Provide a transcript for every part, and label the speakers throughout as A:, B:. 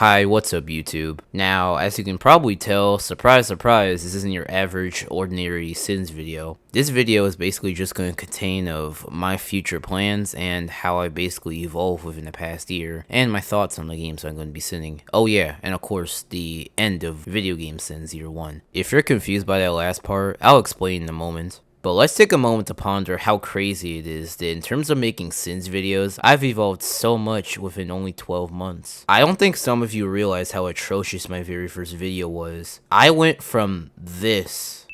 A: Hi, what's up YouTube? Now, as you can probably tell, surprise surprise, this isn't your average ordinary Sims video. This video is basically just going to contain of my future plans and how I basically evolved within the past year, and my thoughts on the games I'm going to be sending. Oh yeah, and of course, the end of video game Sims Year 1. If you're confused by that last part, I'll explain in a moment. But let's take a moment to ponder how crazy it is that in terms of making Sims videos, I've evolved so much within only 12 months. I don't think some of you realize how atrocious my very first video was. I went from this.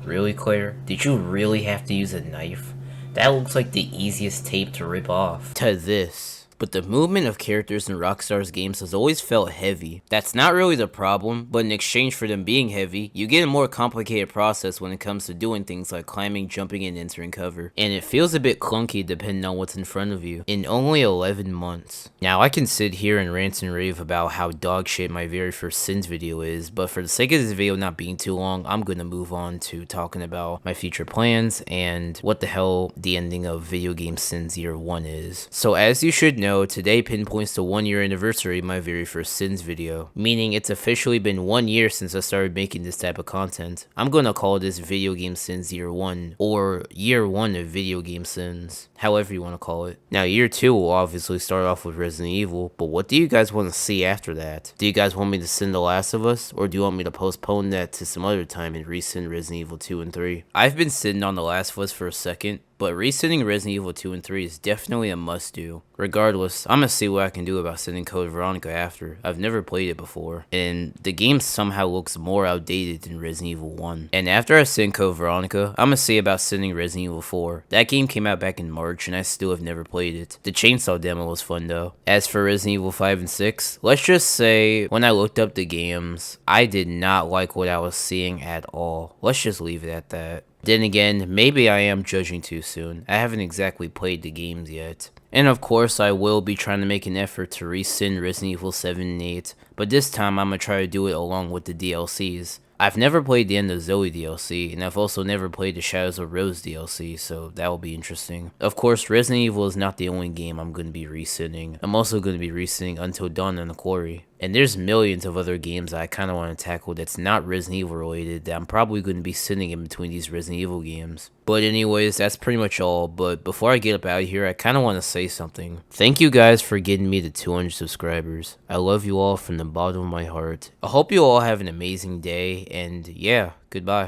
A: Really, Claire? Did you really have to use a knife? That looks like the easiest tape to rip off. To this. But the movement of characters in Rockstar's games has always felt heavy. That's not really the problem, but in exchange for them being heavy, you get a more complicated process when it comes to doing things like climbing, jumping, and entering cover. And it feels a bit clunky depending on what's in front of you. In only 11 months. Now I can sit here and rant and rave about how dog shit my very first Sims video is, but for the sake of this video not being too long, I'm gonna move on to talking about my future plans and what the hell the ending of Video Game Sims Year 1 is. So as you should know, today pinpoints the 1 year anniversary of my very first Sims video, meaning it's officially been 1 year since I started making this type of content. I'm gonna call this Video Game Sims Year 1, or Year 1 of Video Game Sims, however you want to call it. Now Year 2 will obviously start off with Resident Evil, but what do you guys want to see after that? Do you guys want me to send The Last of Us, or do you want me to postpone that to some other time and resend Resident Evil 2 and 3? I've been sitting on The Last of Us for a second, but resending Resident Evil 2 and 3 is definitely a must-do. Regardless, I'm gonna see what I can do about sending Code Veronica after. I've never played it before, and the game somehow looks more outdated than Resident Evil 1. And after I send Code Veronica, I'm gonna see about sending Resident Evil 4. That game came out back in March, and I still have never played it. The Chainsaw demo was fun though. As for Resident Evil 5 and 6, let's just say, when I looked up the games, I did not like what I was seeing at all. Let's just leave it at that. Then again, maybe I am judging too soon. I haven't exactly played the games yet. And of course, I will be trying to make an effort to resend Resident Evil 7 and 8, but this time I'm gonna try to do it along with the DLCs. I've never played the End of Zoe DLC, and I've also never played the Shadows of Rose DLC, so that will be interesting. Of course, Resident Evil is not the only game I'm going to be resending. I'm also going to be resending Until Dawn and The Quarry. And there's millions of other games that I kind of want to tackle that's not Resident Evil related that I'm probably going to be sending in between these Resident Evil games. But anyways, that's pretty much all. But before I get up out of here, I kind of want to say something. Thank you guys for getting me to 200 subscribers. I love you all from the bottom of my heart. I hope you all have an amazing day, and yeah, goodbye.